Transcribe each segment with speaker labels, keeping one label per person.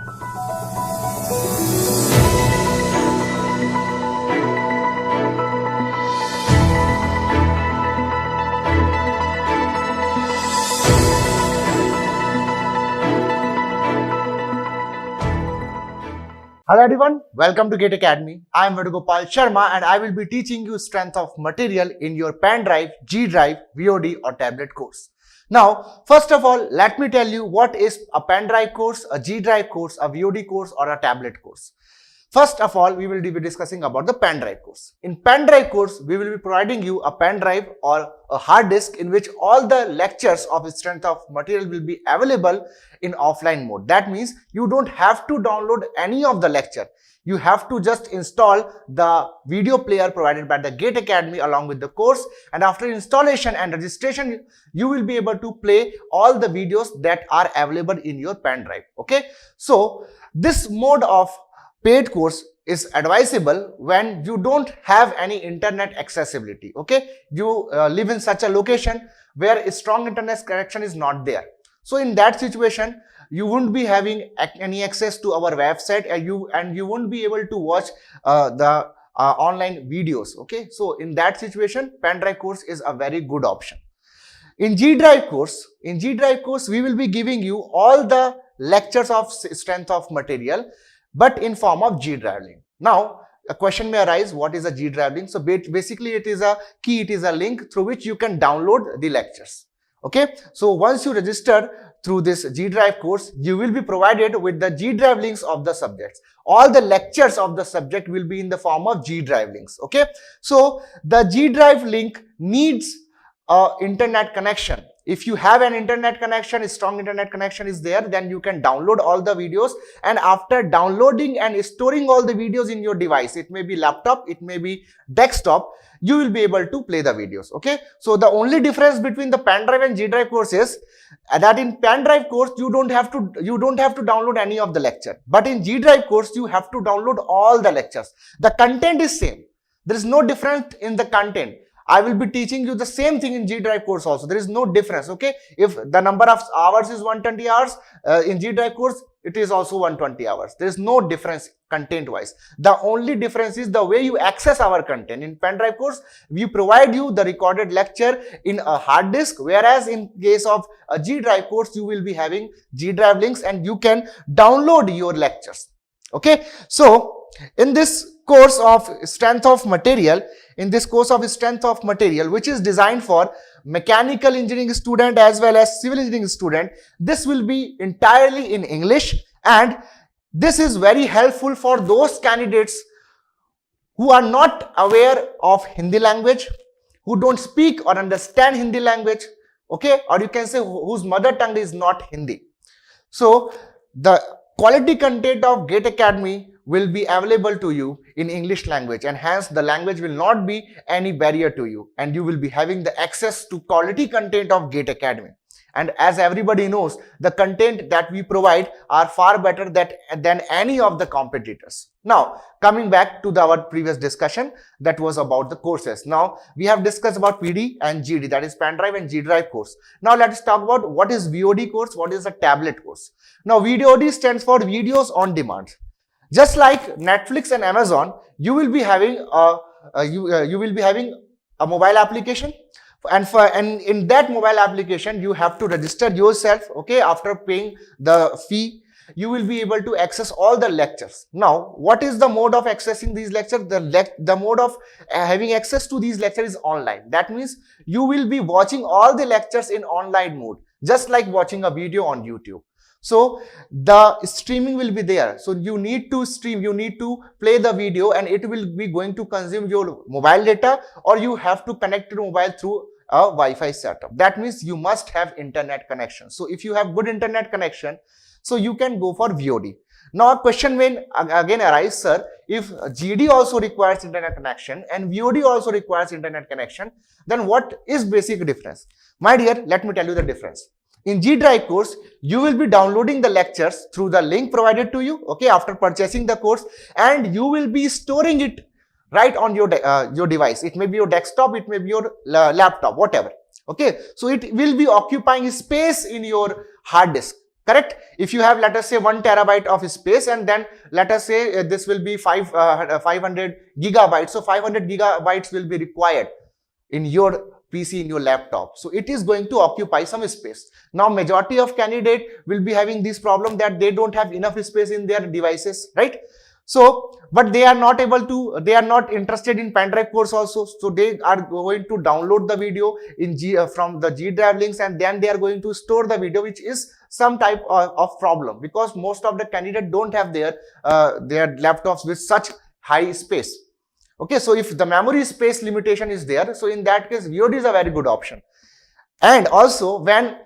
Speaker 1: Hello everyone, welcome to GATE Academy. I am Venu Sharma and I will be teaching you strength of material in your pen drive, GDrive, VOD or tablet course. Now, first of all, let me tell you what is a pen drive course, a GDrive course, a VOD course or a tablet course. First of all, we will be discussing about the pen drive course. In pen drive course, we will be providing you a pen drive or a hard disk in which all the lectures of strength of material will be available in offline mode. That means you don't have to download any of the lecture. You have to just install the video player provided by the GATE Academy along with the course, and after installation and registration, you will be able to play all the videos that are available in your pen drive. Okay, so this mode of paid course is advisable when you don't have any internet accessibility. Okay, you live in such a location where a strong internet connection is not there. So in that situation, you won't be having any access to our website and you won't be able to watch the online videos. Okay, so in that situation, pen drive course is a very good option. In GDrive course, we will be giving you all the lectures of strength of material, but in form of GDrive link. Now, a question may arise, what is a GDrive link? So basically it is a key, it is a link through which you can download the lectures. Okay, so once you register through this GDrive course, you will be provided with the GDrive links of the subjects. All the lectures of the subject will be in the form of GDrive links. Okay, so the GDrive link needs internet connection. If you have an internet connection, a strong internet connection is there, then you can download all the videos, and after downloading and storing all the videos in your device, it may be laptop, it may be desktop, you will be able to play the videos. Okay, so the only difference between the pen drive and GDrive course is that in pen drive course you don't have to download any of the lecture, but in GDrive course you have to download all the lectures. The content is same, there is no difference in the content. I will be teaching you the same thing in GDrive course also. There is no difference. Okay, if the number of hours is 120 hours, in GDrive course it is also 120 hours. There is no difference content wise. The only difference is the way you access our content. In pen drive course, we provide you the recorded lecture in a hard disk, whereas in case of a GDrive course, you will be having GDrive links and you can download your lectures. Okay, so in this course of strength of material, which is designed for mechanical engineering student as well as civil engineering student, this will be entirely in English, and this is very helpful for those candidates who are not aware of Hindi language, who don't speak or understand Hindi language, okay, or you can say whose mother tongue is not Hindi. So the quality content of GATE Academy will be available to you in English language, and hence the language will not be any barrier to you, and you will be having the access to quality content of GATE Academy. And as everybody knows, the content that we provide are far better than any of the competitors. Now, coming back to our previous discussion, that was about the courses. Now, we have discussed about PD and GD, that is pen drive and GDrive course. Now, let us talk about what is VOD course, what is a tablet course. Now, VOD stands for videos on demand. Just like Netflix and Amazon, you will be having a mobile application, and in that mobile application you have to register yourself. Okay, after paying the fee, you will be able to access all the lectures. Now, what is the mode of accessing these lectures? The mode of having access to these lectures is online. That means you will be watching all the lectures in online mode, just like watching a video on YouTube. So the streaming will be there. So you need to stream, you need to play the video, and it will be going to consume your mobile data, or you have to connect your mobile through a Wi-Fi setup. That means you must have internet connection. So if you have good internet connection, so you can go for VOD. Now a question may again arise, sir, if GD also requires internet connection and VOD also requires internet connection, then what is basic difference? My dear, let me tell you the difference. In GDrive course, you will be downloading the lectures through the link provided to you, okay, after purchasing the course, and you will be storing it right on your device. It may be your desktop, it may be your laptop, whatever. Okay, so it will be occupying space in your hard disk. correct? If you have, let us say, 1 terabyte of space, and then let us say this will be 500 gigabytes. So 500 gigabytes will be required in your PC, in your laptop. So it is going to occupy some space. Now majority of candidate will be having this problem that they don't have enough space in their devices, right? So, but they are not able to, they are not interested in pen drive course also. So they are going to download the video in from the GDrive links, and then they are going to store the video, which is some type of problem, because most of the candidates don't have their laptops with such high space. Okay, so if the memory space limitation is there, so in that case VOD is a very good option. And also when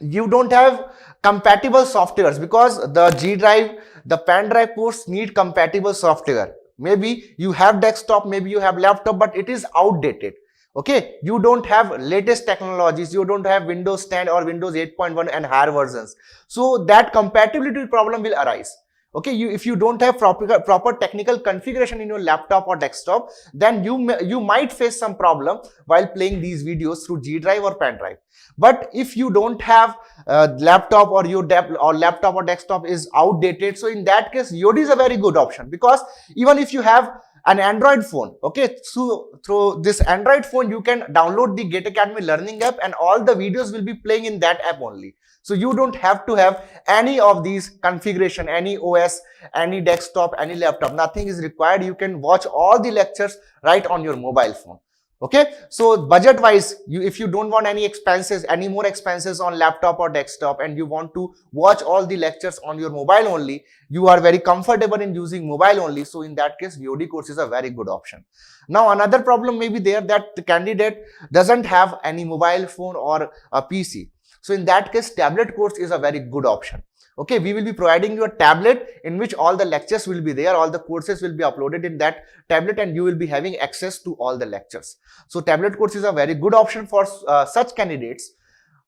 Speaker 1: you don't have compatible softwares, because the GDrive, the pen drive course need compatible software. Maybe you have desktop, maybe you have laptop, but it is outdated. Okay, you don't have latest technologies, you don't have Windows 10 or Windows 8.1 and higher versions. So that compatibility problem will arise. Okay, if you don't have proper technical configuration in your laptop or desktop, then you might face some problem while playing these videos through GDrive or pen drive. But if you don't have laptop, or your laptop or desktop is outdated, so in that case VOD is a very good option, because even if you have an Android phone, okay, so through this Android phone you can download the Gate Academy learning app, and all the videos will be playing in that app only. So you don't have to have any of these configuration, any OS, any desktop, any laptop, nothing is required. You can watch all the lectures right on your mobile phone. Okay, so budget wise, if you don't want any expenses, any more expenses on laptop or desktop, and you want to watch all the lectures on your mobile only, you are very comfortable in using mobile only, so in that case VOD course is a very good option. Now another problem may be there, that the candidate doesn't have any mobile phone or a PC. So in that case tablet course is a very good option. Okay, we will be providing you a tablet in which all the lectures will be there, all the courses will be uploaded in that tablet, and you will be having access to all the lectures. So tablet course is a very good option for such candidates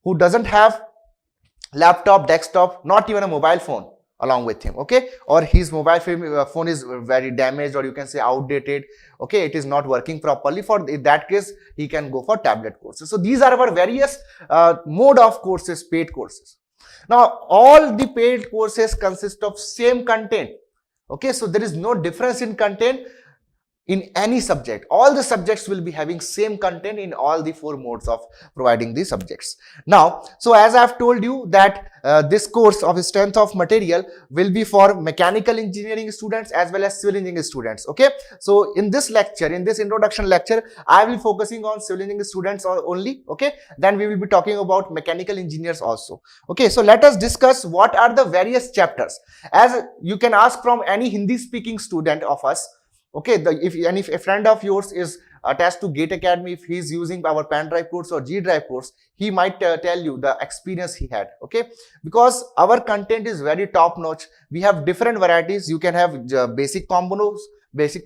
Speaker 1: who doesn't have laptop, desktop, not even a mobile phone along with him, okay, or his mobile phone is very damaged, or you can say outdated, okay, it is not working properly. For in that case he can go for tablet courses. So these are our various mode of courses, paid courses. Now all the paid courses consist of same content. Okay, so there is no difference in content in any subject. All the subjects will be having same content in all the 4 modes of providing the subjects. Now, so as I have told you that this course of strength of material will be for mechanical engineering students as well as civil engineering students. Okay, so in this lecture, in this introduction lecture, I will be focusing on civil engineering students only. Okay, then we will be talking about mechanical engineers also. Okay, so let us discuss what are the various chapters. As you can ask from any Hindi speaking student of us. Okay, if a friend of yours is attached to Gate Academy, if he is using our pen drive course or GDrive course, he might tell you the experience he had. Okay, because our content is very top notch. We have different varieties. You can have basic combos. In basic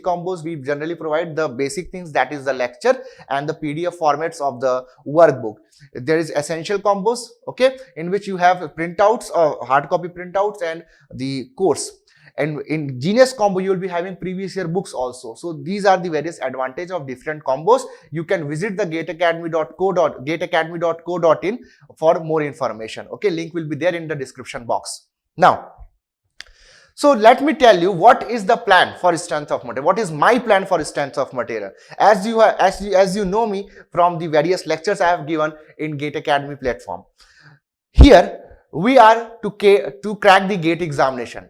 Speaker 1: combos, we generally provide the basic things, that is the lecture and the PDF formats of the workbook. There is essential combos, okay, in which you have printouts or hard copy printouts and the course. And in Genius combo, you will be having previous year books also. So these are the various advantages of different combos. You can visit the gateacademy.co.in for more information. Okay, link will be there in the description box. Now, so let me tell you what is the plan for strength of material. What is my plan for strength of material? As you know me from the various lectures I have given in Gate Academy platform. Here we are to crack the GATE examination.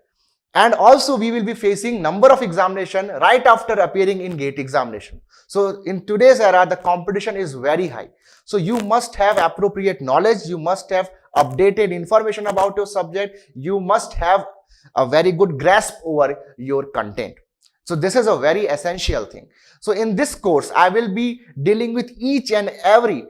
Speaker 1: And also we will be facing number of examination right after appearing in GATE examination. So in today's era, the competition is very high. So you must have appropriate knowledge. You must have updated information about your subject. You must have a very good grasp over your content. So this is a very essential thing. So in this course, I will be dealing with each and every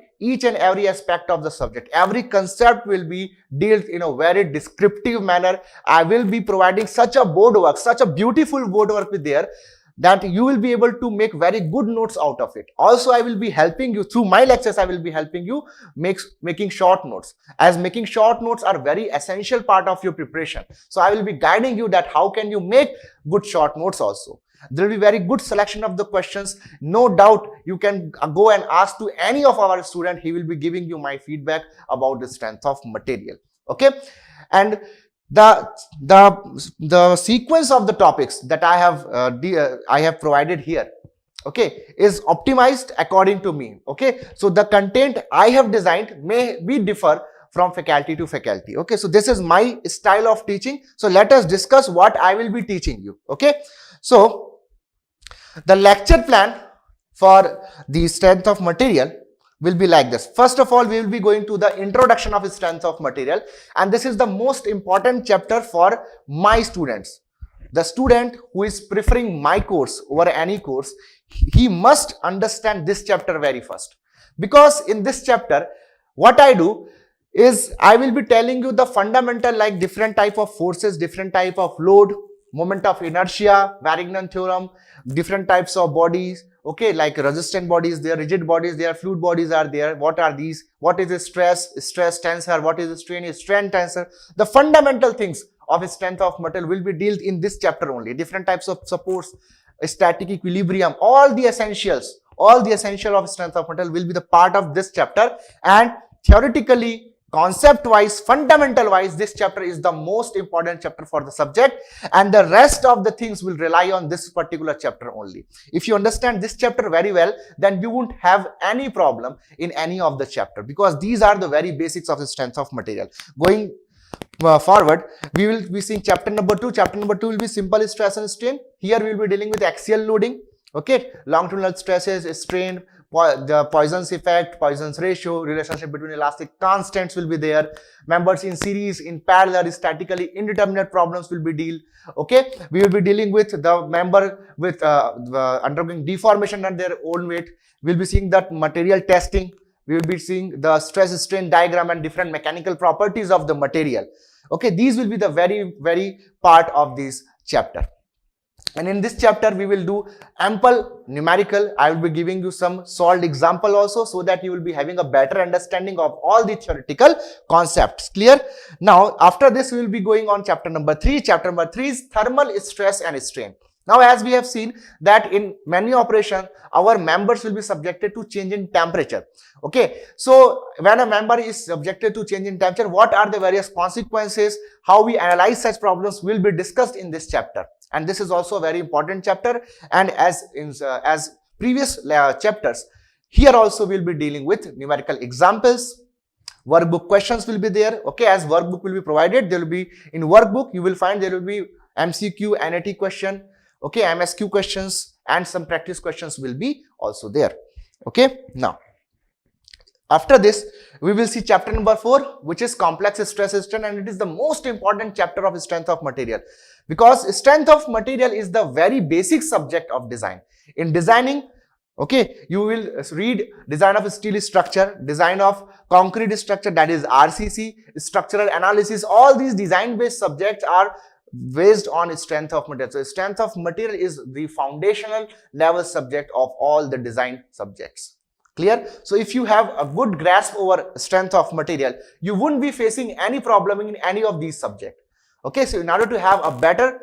Speaker 1: aspect of the subject. Every concept will be dealt in a very descriptive manner. I will be providing such a board work, such a beautiful board work with there, that you will be able to make very good notes out of it. Also, I will be helping you through my lectures. I will be helping you making short notes, as making short notes are very essential part of your preparation. So I will be guiding you that how can you make good short notes also. There will be very good selection of the questions. No doubt you can go and ask to any of our students. He will be giving you my feedback about the strength of material. Okay, and the sequence of the topics that I have provided here, okay, is optimized according to me. Okay, so the content I have designed may be differ from faculty to faculty. Okay, so this is my style of teaching. So let us discuss what I will be teaching you. Okay, so the lecture plan for the strength of material will be like this. First of all, we will be going to the introduction of strength of material, and this is the most important chapter for my students. The student who is preferring my course over any course, he must understand this chapter very first, because in this chapter what I do is I will be telling you the fundamental, like different type of forces, different type of load, moment of inertia, Varignon theorem, different types of bodies. Okay, like resistant bodies there, rigid bodies there, fluid bodies are there. What are these? What is a stress tensor? What is a strain tensor? The fundamental things of strength of material will be dealt in this chapter only. Different types of supports, static equilibrium, all the essentials of strength of material will be the part of this chapter. And theoretically, concept wise, fundamental wise, this chapter is the most important chapter for the subject, and the rest of the things will rely on this particular chapter only. If you understand this chapter very well, then you won't have any problem in any of the chapter, because these are the very basics of the strength of material. Going forward, we will be seeing chapter number 2. Chapter number 2 will be simple stress and strain. Here we will be dealing with axial loading. Okay, longitudinal stresses, strain, the Poisson's effect, Poisson's ratio, relationship between elastic constants will be there. Members in series, in parallel, statically indeterminate problems will be dealt. Okay, we will be dealing with the member with undergoing deformation at their own weight. We will be seeing that material testing. We will be seeing the stress strain diagram and different mechanical properties of the material. Okay, these will be the very part of this chapter. And in this chapter, we will do ample numerical. I will be giving you some solved example also, so that you will be having a better understanding of all the theoretical concepts. Clear? Now, after this, we will be going on chapter number 3. Chapter number 3 is thermal stress and strain. Now, as we have seen that in many operations, our members will be subjected to change in temperature. Okay, so when a member is subjected to change in temperature, what are the various consequences? How we analyze such problems will be discussed in this chapter. And this is also a very important chapter. And as previous chapters, here also we'll be dealing with numerical examples. Workbook questions will be there. Okay, as workbook will be provided, there will be in workbook, you will find there will be MCQ, NAT question, okay, MSQ questions, and some practice questions will be also there. Okay, now after this, we will see chapter number 4, which is complex stress strain, and it is the most important chapter of strength of material, because strength of material is the very basic subject of design. In designing, okay, you will read design of steel structure, design of concrete structure, that is RCC, structural analysis. All these design based subjects are based on strength of material. So strength of material is the foundational level subject of all the design subjects. Clear? So if you have a good grasp over strength of material, you wouldn't be facing any problem in any of these subjects. Okay, so in order to have a better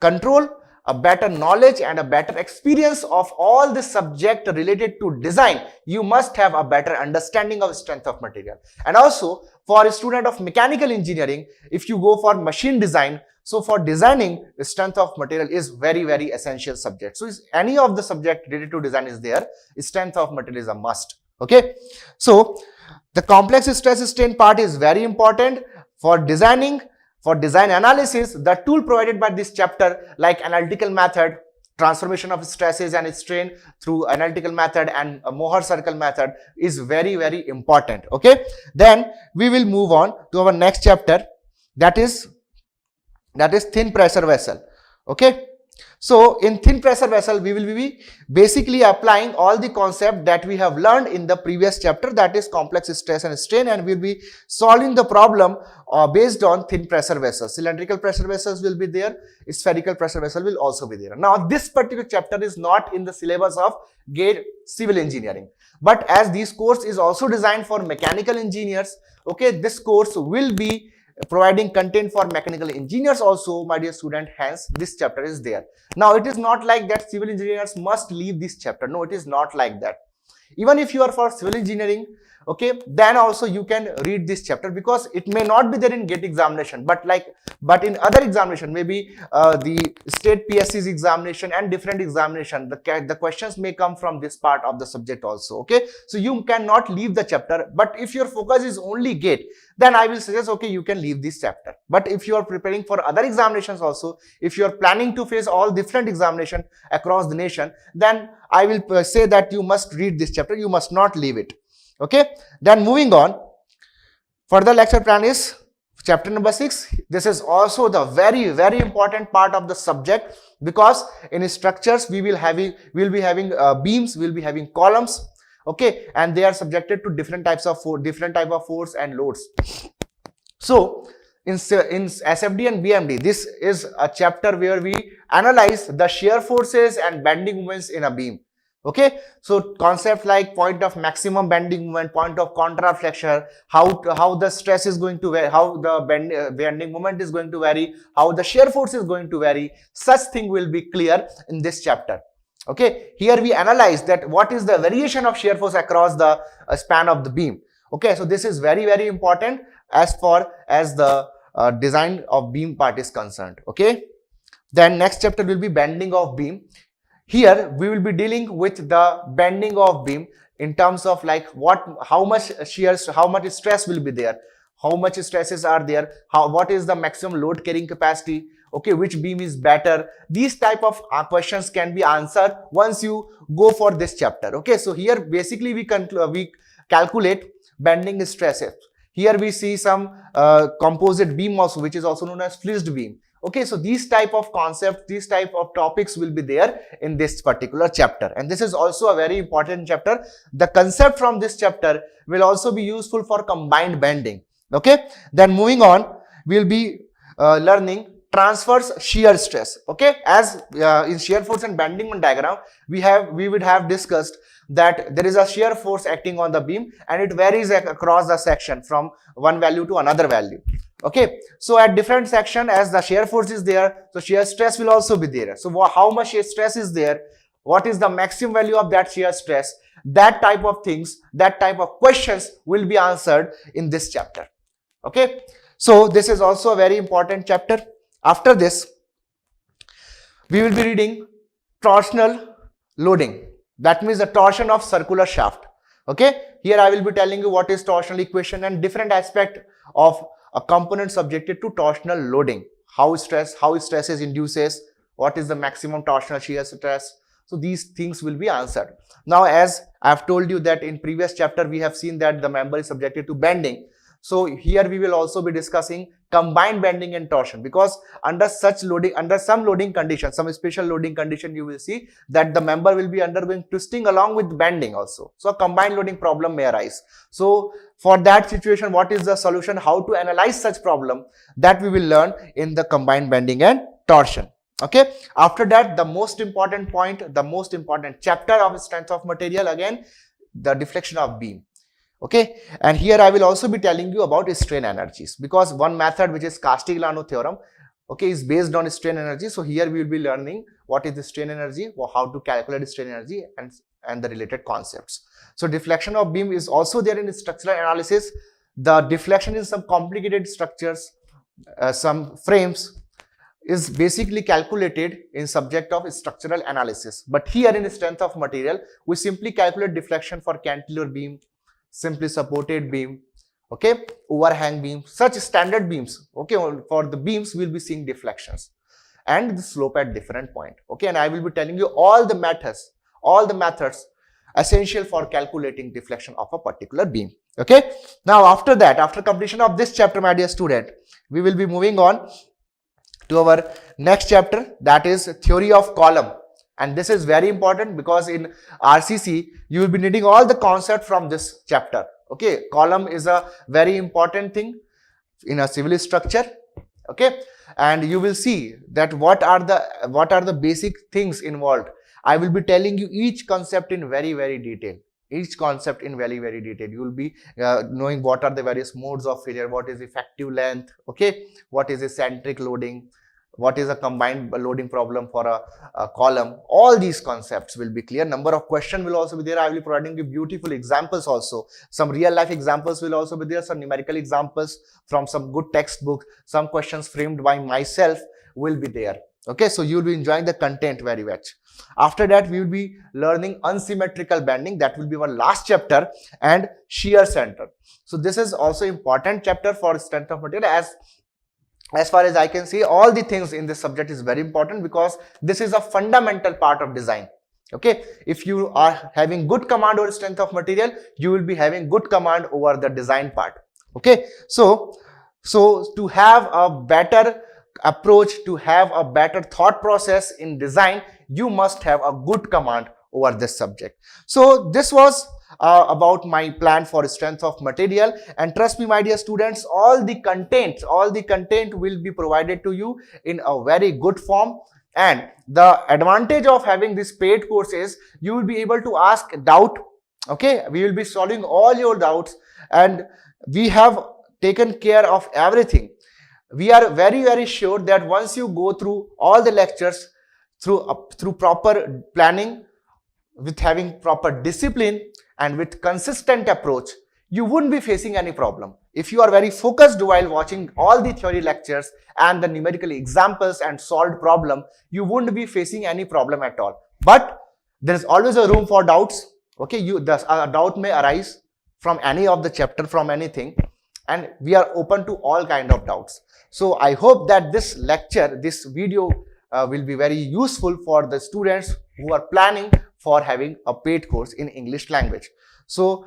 Speaker 1: control, a better knowledge, and a better experience of all the subject related to design, you must have a better understanding of strength of material. And also for a student of mechanical engineering, if you go for machine design, so for designing, strength of material is very essential subject. So any of the subject related to design is there, strength of material is a must. Okay, so the complex stress strain part is very important for designing. For design analysis, the tool provided by this chapter, like analytical method, transformation of stresses and strain through analytical method, and a Mohr circle method, is very important. Okay, then we will move on to our next chapter, that is thin pressure vessel. Okay, so in thin pressure vessel, we will be basically applying all the concept that we have learned in the previous chapter, that is complex stress and strain, and we will be solving the problem based on thin pressure vessels. Cylindrical pressure vessels will be there, spherical pressure vessel will also be there. Now this particular chapter is not in the syllabus of GATE civil engineering, but as this course is also designed for mechanical engineers, okay, this course will be providing content for mechanical engineers also, my dear student, hence this chapter is there. Now it is not like that civil engineers must leave this chapter. No, it is not like that. Even if you are for civil engineering, okay, then also you can read this chapter, because it may not be there in GATE examination, but in other examination, maybe the state PSC's examination and different examination, the questions may come from this part of the subject also. Okay, so you cannot leave the chapter, but if your focus is only GATE, then I will suggest, okay, you can leave this chapter. But if you are preparing for other examinations also, if you are planning to face all different examination across the nation, then I will say that you must read this chapter, you must not leave it. Okay, then moving on, further lecture plan is chapter number 6. This is also the very, very important part of the subject, because in structures we will be having beams, we'll be having columns, okay, and they are subjected to different type of force and loads. So in SFD and BMD, this is a chapter where we analyze the shear forces and bending moments in a beam. Okay, so concept like point of maximum bending moment, point of contraflexion, how the stress is going to vary, how the bending moment is going to vary, how the shear force is going to vary, such thing will be clear in this chapter. Okay, here we analyze that what is the variation of shear force across the span of the beam. Okay, so this is very, very important as far as the design of beam part is concerned. Okay, then next chapter will be bending of beam. Here we will be dealing with the bending of beam in terms of like how much shears, how much stress will be there, how much stresses are there, what is the maximum load carrying capacity, okay, which beam is better. These type of questions can be answered once you go for this chapter. Okay, so here basically we calculate bending stresses. Here we see some composite beam also, which is also known as fleeced beam. Okay, so these type of concepts, these type of topics will be there in this particular chapter, and this is also a very important chapter. The concept from this chapter will also be useful for combined bending. Okay, then moving on, we will be learning transverse shear stress. Okay, as in shear force and bending moment diagram, we would have discussed that there is a shear force acting on the beam and it varies across the section from one value to another value. Okay, so at different section, as the shear force is there, so shear stress will also be there. So how much shear stress is there, what is the maximum value of that shear stress, that type of things, that type of questions will be answered in this chapter. Okay, so this is also a very important chapter. After this, we will be reading torsional loading. That means the torsion of circular shaft. Okay, here I will be telling you what is torsional equation and different aspect of a component subjected to torsional loading. How stress is induces, what is the maximum torsional shear stress. So these things will be answered. Now, as I have told you that in previous chapter we have seen that the member is subjected to bending. So here we will also be discussing combined bending and torsion, because under such loading, under some loading condition, some special loading condition, you will see that the member will be undergoing twisting along with bending also. So a combined loading problem may arise. So for that situation, what is the solution, how to analyze such problem, that we will learn in the combined bending and torsion. Okay, after that, the most important point, the most important chapter of strength of material, again the deflection of beam. Okay, and here I will also be telling you about strain energies, because one method, which is Castigliano theorem, okay, is based on strain energy. So here we will be learning what is the strain energy, or how to calculate strain energy, and the related concepts. So deflection of beam is also there in structural analysis. The deflection in some complicated structures, some frames, is basically calculated in subject of structural analysis. But here in strength of material, we simply calculate deflection for cantilever beam, simply supported beam, okay, overhang beam, such standard beams. Okay, for the beams we will be seeing deflections and the slope at different point. Okay, and I will be telling you all the methods essential for calculating deflection of a particular beam. Okay, now after that, after completion of this chapter, my dear student, we will be moving on to our next chapter, that is theory of column. And this is very important, because in RCC, you will be needing all the concept from this chapter. Okay, column is a very important thing in a civil structure. Okay, and you will see that what are the basic things involved. I will be telling you each concept in very, very detail. Each concept in very, very detail. You will be knowing what are the various modes of failure, what is effective length, okay, what is eccentric loading, what is a combined loading problem for a column. All these concepts will be clear. Number of questions will also be there. I will be providing you beautiful examples also. Some real life examples will also be there. Some numerical examples from some good textbooks. Some questions framed by myself will be there. Okay, so you will be enjoying the content very much. After that, we will be learning unsymmetrical bending. That will be our last chapter, and shear center. So this is also important chapter for strength of material. As far as I can see, all the things in this subject is very important because this is a fundamental part of design. Okay, if you are having good command over strength of material, you will be having good command over the design part. Okay, so to have a better approach, to have a better thought process in design, you must have a good command over this subject. So this was about my plan for strength of material, and trust me, my dear students, all the content will be provided to you in a very good form. And the advantage of having this paid course is you will be able to ask doubt. Okay, we will be solving all your doubts, and we have taken care of everything. We are very, very sure that once you go through all the lectures through proper planning, with having proper discipline and with consistent approach, you wouldn't be facing any problem. If you are very focused while watching all the theory lectures and the numerical examples and solved problem, you wouldn't be facing any problem at all. But there is always a room for doubts. Okay, a doubt may arise from any of the chapter, from anything, and we are open to all kind of doubts. So I hope that this lecture, this video will be very useful for the students who are planning for having a paid course in English language. So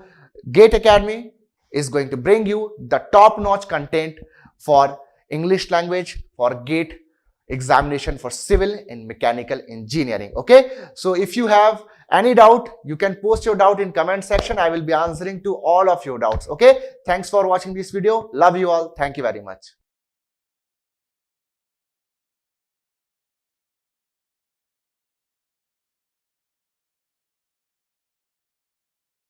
Speaker 1: GATE Academy is going to bring you the top-notch content for English language, for GATE examination for civil and mechanical engineering. Okay, so if you have any doubt, you can post your doubt in comment section. I will be answering to all of your doubts. Okay, thanks for watching this video. Love you all. Thank you very much.